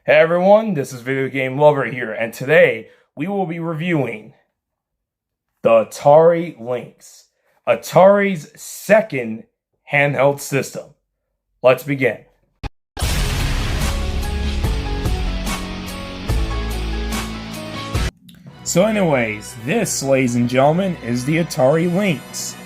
Hey everyone, this is Video Game Lover here, and today we will be reviewing the Atari Lynx, Atari's second handheld system. Let's begin. So anyways, this, ladies and gentlemen, is the Atari Lynx.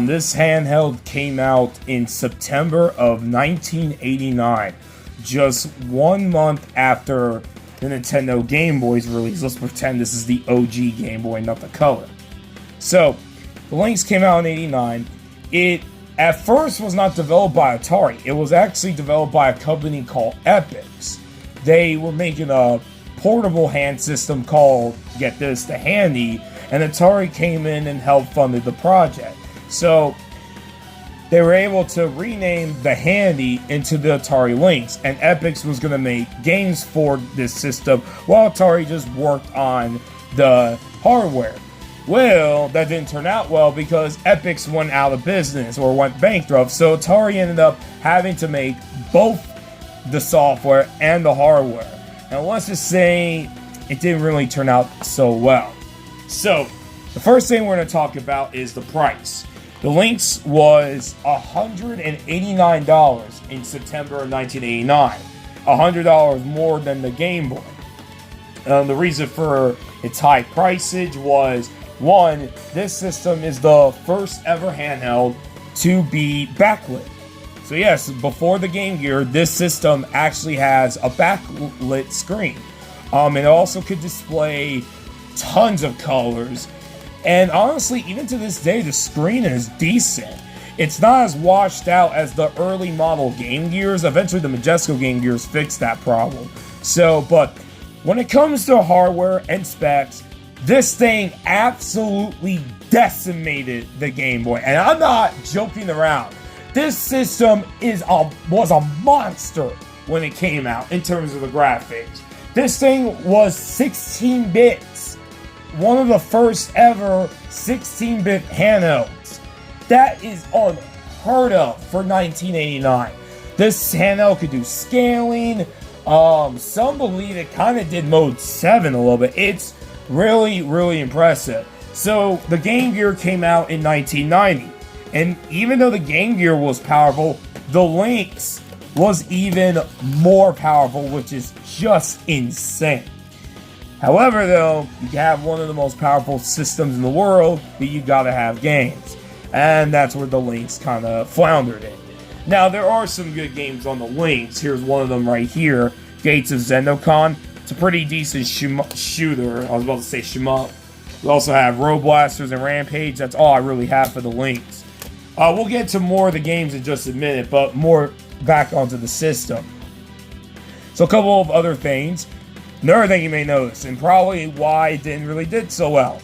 This handheld came out in September of 1989. Just 1 month after the Nintendo Game Boy's release. Let's pretend this is the OG Game Boy, not the color. So, the Lynx came out in '89. It, at first, was not developed by Atari. It was actually developed by a company called Epix. They were making a portable hand system called, get this, the Handy, and Atari came in and helped funded the project. So, they were able to rename the Handy into the Atari Lynx, and Epix was going to make games for this system while Atari just worked on the hardware. Well, that didn't turn out well because Epix went out of business or went bankrupt, so Atari ended up having to make both the software and the hardware. And let's just say it didn't really turn out so well. So, the first thing we're going to talk about is the price. The Lynx was $189 in September of 1989, $100 more than the Game Boy. The reason for its high pricage was, one, this system is the first ever handheld to be backlit. So yes, before the Game Gear, this system actually has a backlit screen. It also could display tons of colors. And honestly, even to this day, the screen is decent. It's not as washed out as the early model Game Gears. Eventually, the Majesco Game Gears fixed that problem. So, but when it comes to hardware and specs, this thing absolutely decimated the Game Boy. And I'm not joking around. This system was a monster when it came out in terms of the graphics. This thing was 16 bits. One of the first ever 16-bit handhelds. That is unheard of for 1989. This handheld could do scaling. Some believe it kind of did mode 7 a little bit. It's really, really impressive. So the Game Gear came out in 1990. And even though the Game Gear was powerful, the Lynx was even more powerful, which is just insane. However, though, you have one of the most powerful systems in the world, but you gotta have games. And that's where the Lynx kind of floundered in. Now, there are some good games on the Lynx. Here's one of them right here, Gates of Zendokon. It's a pretty decent shooter. I was about to say shmup. We also have Road Blasters and Rampage. That's all I really have for the Lynx. We'll get to more of the games in just a minute, but more back onto the system. So a couple of other things. Another thing you may notice, and probably why it didn't really did so well.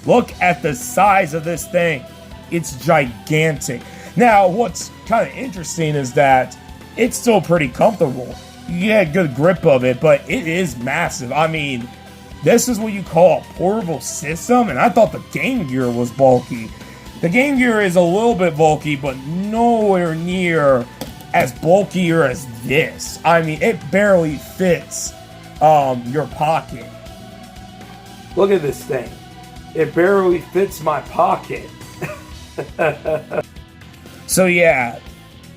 Look at the size of this thing. It's gigantic. Now, what's kind of interesting is that it's still pretty comfortable. You get a good grip of it, but it is massive. I mean, this is what you call a portable system, and I thought the Game Gear was bulky. The Game Gear is a little bit bulky, but nowhere near as bulkier as this. I mean, it barely fits your pocket. Look at this thing. It barely fits my pocket. So yeah,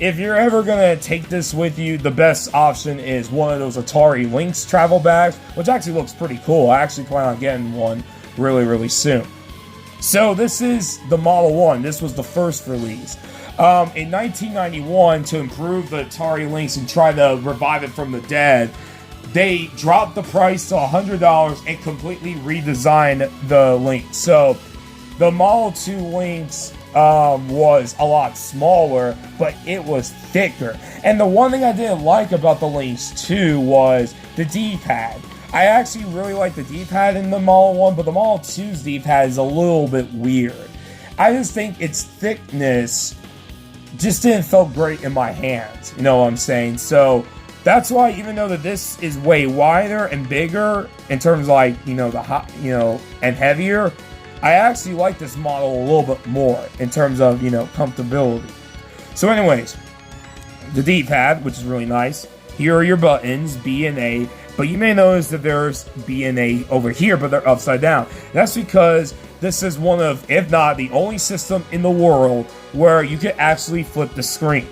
if you're ever gonna take this with you, the best option is one of those Atari Lynx travel bags, which actually looks pretty cool. I actually plan on getting one really, really soon. So this is the Model 1. This was the first release. In 1991, to improve the Atari Lynx and try to revive it from the dead, they dropped the price to $100 and completely redesigned the Lynx. So the Model 2 Lynx was a lot smaller, but it was thicker. And the one thing I didn't like about the Lynx 2 was the D-pad. I actually really like the D-pad in the Model 1, but the Model 2's D-pad is a little bit weird. I just think its thickness just didn't feel great in my hands. You know what I'm saying? So that's why, even though that this is way wider and bigger in terms of like, and heavier, I actually like this model a little bit more in terms of, comfortability. So anyways, the D-pad, which is really nice. Here are your buttons, B and A, but you may notice that there's B and A over here, but they're upside down. That's because this is one of, if not the only system in the world where you can actually flip the screen.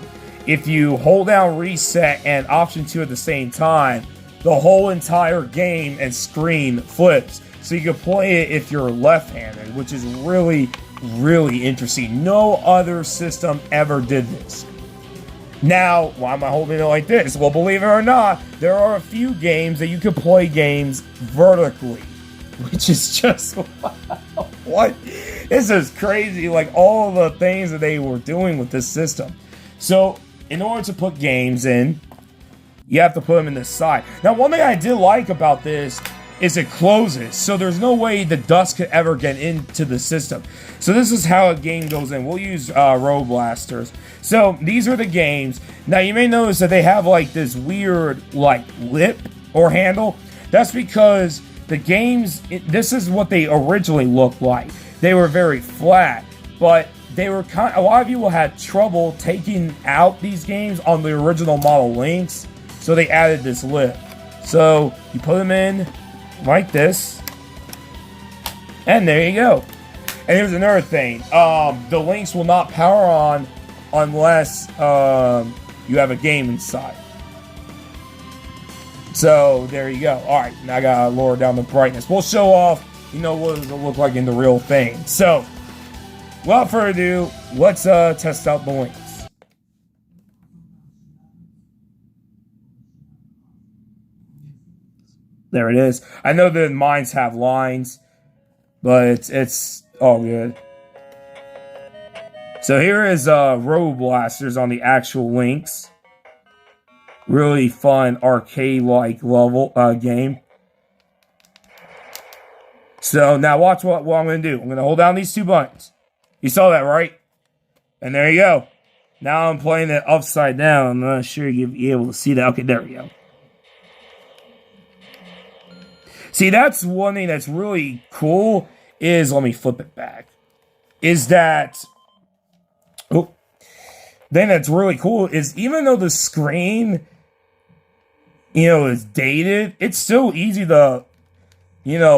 If you hold down reset and option 2 at the same time, the whole entire game and screen flips. So you can play it if you're left-handed, which is really, really interesting. No other system ever did this. Now, why am I holding it like this? Well, believe it or not, there are a few games that you can play games vertically, which is just, what? This is crazy, like all the things that they were doing with this system. So, in order to put games in, you have to put them in the side. Now, one thing I did like about this is it closes, so there's no way the dust could ever get into the system. So this is how a game goes in. We'll use Road Blasters. So these are the games. Now you may notice that they have like this weird like lip or handle. That's because the games, this is what they originally looked like. They were very flat, but they were a lot of people had trouble taking out these games on the original model Lynx, so they added this lip. So you put them in like this, and there you go. And here's another thing, the Lynx will not power on unless you have a game inside. So there you go. Alright, now I gotta lower down the brightness. We'll show off, what does it look like in the real thing. So without further ado, let's test out the Lynx. There it is. I know that mines have lines, but it's all good. So here is Road Blasters on the actual Lynx. Really fun arcade-like level game. So now watch what I'm going to do. I'm going to hold down these two buttons. You saw that, right? And there you go. Now I'm playing it upside down. I'm not sure you'll be able to see that. Okay, there we go. See, that's one thing that's really cool is, let me flip it back, is that, then that's really cool is even though the screen, is dated, it's still easy to,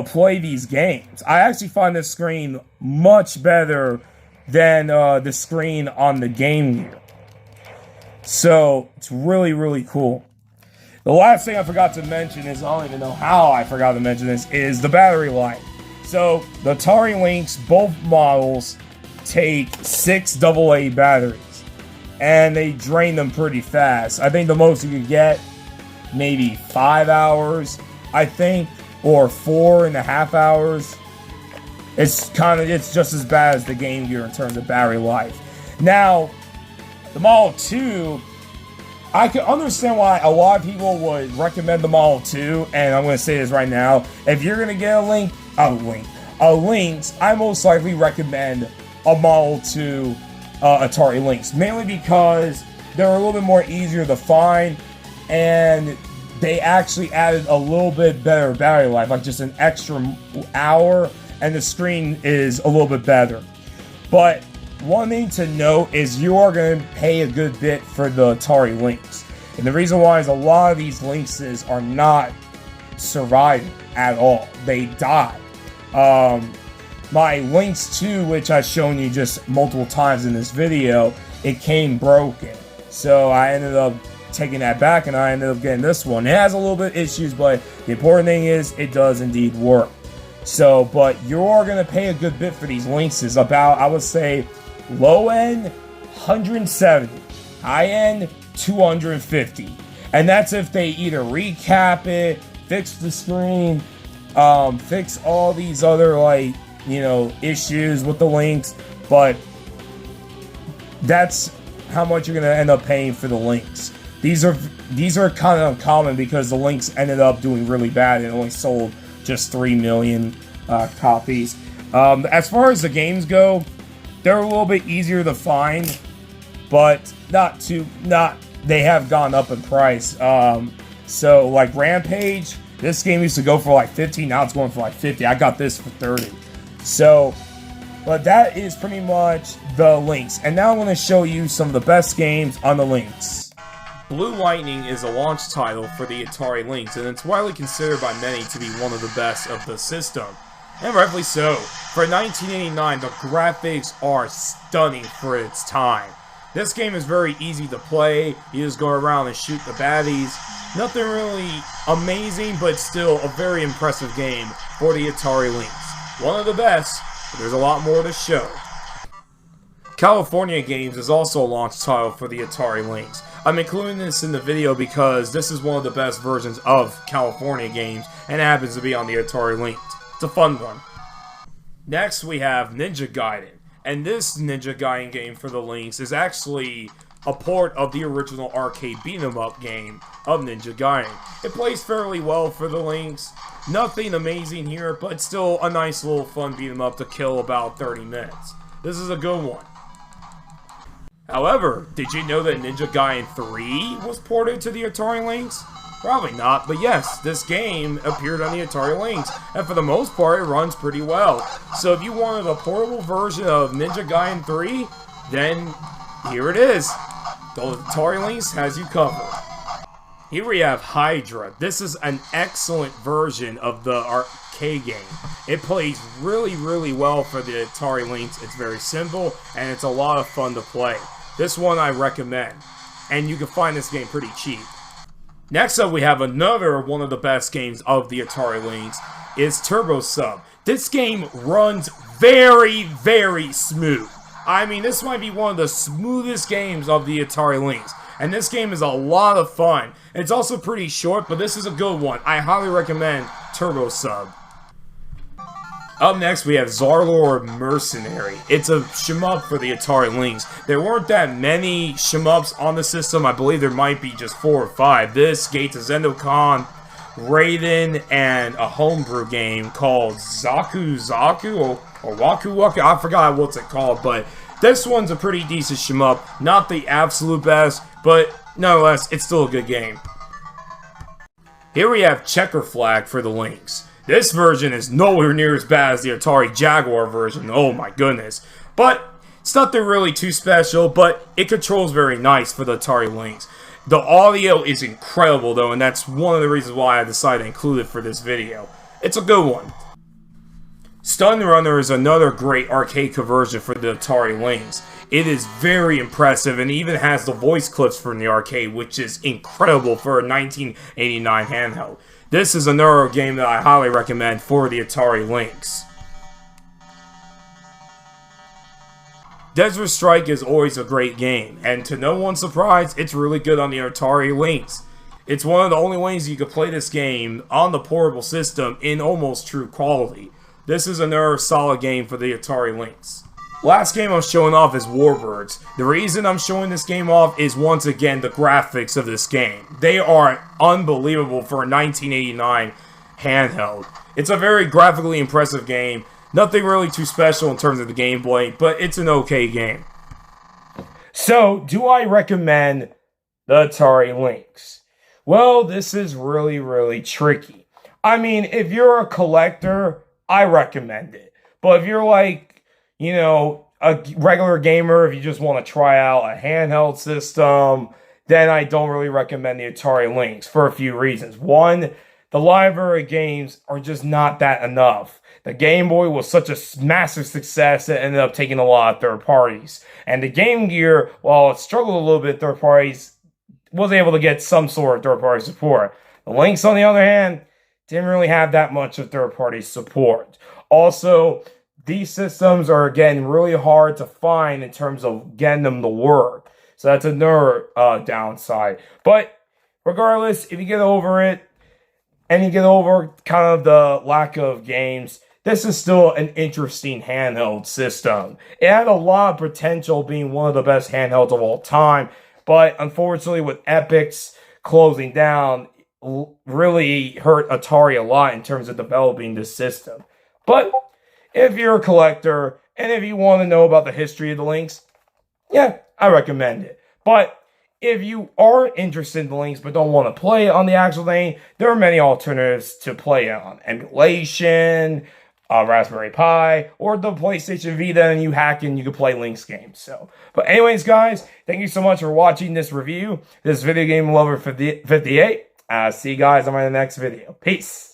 play these games. I actually find this screen much better than the screen on the Game Gear. So, it's really, really cool. The last thing I forgot to mention is, I don't even know how I forgot to mention this, is the battery life. So, the Atari Lynx, both models, take 6 AA batteries. And they drain them pretty fast. I think the most you could get, maybe 5 hours, I think, or 4.5 hours. It's just as bad as the Game Gear in terms of battery life. Now, the Model 2, I can understand why a lot of people would recommend the Model 2, and I'm going to say this right now. If you're going to get a Lynx, I most likely recommend a Model 2 Atari Lynx. Mainly because they're a little bit more easier to find, and they actually added a little bit better battery life, like just an extra hour, and the screen is a little bit better. But one thing to note is you are going to pay a good bit for the Atari Lynx. And the reason why is a lot of these Lynxes are not surviving at all. They die. My Lynx 2, which I've shown you just multiple times in this video, it came broken. So I ended up taking that back and I ended up getting this one. It has a little bit of issues, but the important thing is it does indeed work. So, but you're going to pay a good bit for these Lynxes. About, I would say, low end, 170. High end, 250. And that's if they either recap it, fix the screen, fix all these other, issues with the Lynx. But that's how much you're going to end up paying for the Lynx. These are kind of uncommon because the Lynx ended up doing really bad and only sold just 3 million copies. As far as the games go, they're a little bit easier to find, but they have gone up in price. So like Rampage, this game used to go for like 15, now it's going for like 50. I got this for 30. So, but that is pretty much the Lynx. And now I'm going to show you some of the best games on the Lynx. Blue Lightning is a launch title for the Atari Lynx, and it's widely considered by many to be one of the best of the system. And rightfully so. For 1989, the graphics are stunning for its time. This game is very easy to play. You just go around and shoot the baddies. Nothing really amazing, but still a very impressive game for the Atari Lynx. One of the best, but there's a lot more to show. California Games is also a launch title for the Atari Lynx. I'm including this in the video because this is one of the best versions of California Games, and it happens to be on the Atari Lynx. It's a fun one. Next we have Ninja Gaiden, and this Ninja Gaiden game for the Lynx is actually a port of the original arcade beat-em-up game of Ninja Gaiden. It plays fairly well for the Lynx. Nothing amazing here, but still a nice little fun beat-em-up to kill about 30 minutes. This is a good one. However, did you know that Ninja Gaiden 3 was ported to the Atari Lynx? Probably not, but yes, this game appeared on the Atari Lynx, and for the most part, it runs pretty well. So if you wanted a portable version of Ninja Gaiden 3, then here it is. The Atari Lynx has you covered. Here we have Hydra. This is an excellent version of the arcade game. It plays really well for the Atari Lynx. It's very simple, and it's a lot of fun to play. This one I recommend, and you can find this game pretty cheap. Next up, we have another one of the best games of the Atari Lynx, is Turbo Sub. This game runs very smooth. I mean, this might be one of the smoothest games of the Atari Lynx. And this game is a lot of fun. It's also pretty short, but this is a good one. I highly recommend Turbo Sub. Up next, we have Zarlord Mercenary. It's a shmup for the Atari Lynx. There weren't that many shmups on the system. I believe there might be just 4 or 5. This, Gates of Zendokon, Raiden, and a homebrew game called Zaku or Waku Waku. I forgot what's it called, but this one's a pretty decent shmup. Not the absolute best, but nonetheless, it's still a good game. Here we have Checker Flag for the Lynx. This version is nowhere near as bad as the Atari Jaguar version, oh my goodness. But it's nothing really too special, but it controls very nice for the Atari Lynx. The audio is incredible though, and that's one of the reasons why I decided to include it for this video. It's a good one. Stun Runner is another great arcade conversion for the Atari Lynx. It is very impressive and even has the voice clips from the arcade, which is incredible for a 1989 handheld. This is another game that I highly recommend for the Atari Lynx. Desert Strike is always a great game, and to no one's surprise, it's really good on the Atari Lynx. It's one of the only ways you can play this game on the portable system in almost true quality. This is another solid game for the Atari Lynx. Last game I'm showing off is Warbirds. The reason I'm showing this game off is once again the graphics of this game. They are unbelievable for a 1989 handheld. It's a very graphically impressive game. Nothing really too special in terms of the gameplay, but it's an okay game. So, do I recommend the Atari Lynx? Well, this is really tricky. I mean, if you're a collector, I recommend it. But if you're like, you know, a regular gamer, if you just want to try out a handheld system, then I don't really recommend the Atari Lynx for a few reasons. One, the library games are just not that enough. The Game Boy was such a massive success that it ended up taking a lot of third parties. And the Game Gear, while it struggled a little bit with third parties, was able to get some sort of third party support. The Lynx, on the other hand, didn't really have that much of third party support. Also, these systems are, again, really hard to find in terms of getting them to work. So that's another downside. But regardless, if you get over it, and you get over kind of the lack of games, this is still an interesting handheld system. It had a lot of potential being one of the best handhelds of all time, but unfortunately with Epic's closing down, really hurt Atari a lot in terms of developing this system. But if you're a collector, and if you want to know about the history of the Lynx, yeah, I recommend it. But if you are interested in the Lynx but don't want to play it on the actual thing, there are many alternatives to play it on. Emulation, Raspberry Pi or the PlayStation Vita, and you hack and you can play Lynx games. So, but anyways, guys, thank you so much for watching this review. This Video Game Lover 58. See you guys on my next video. Peace.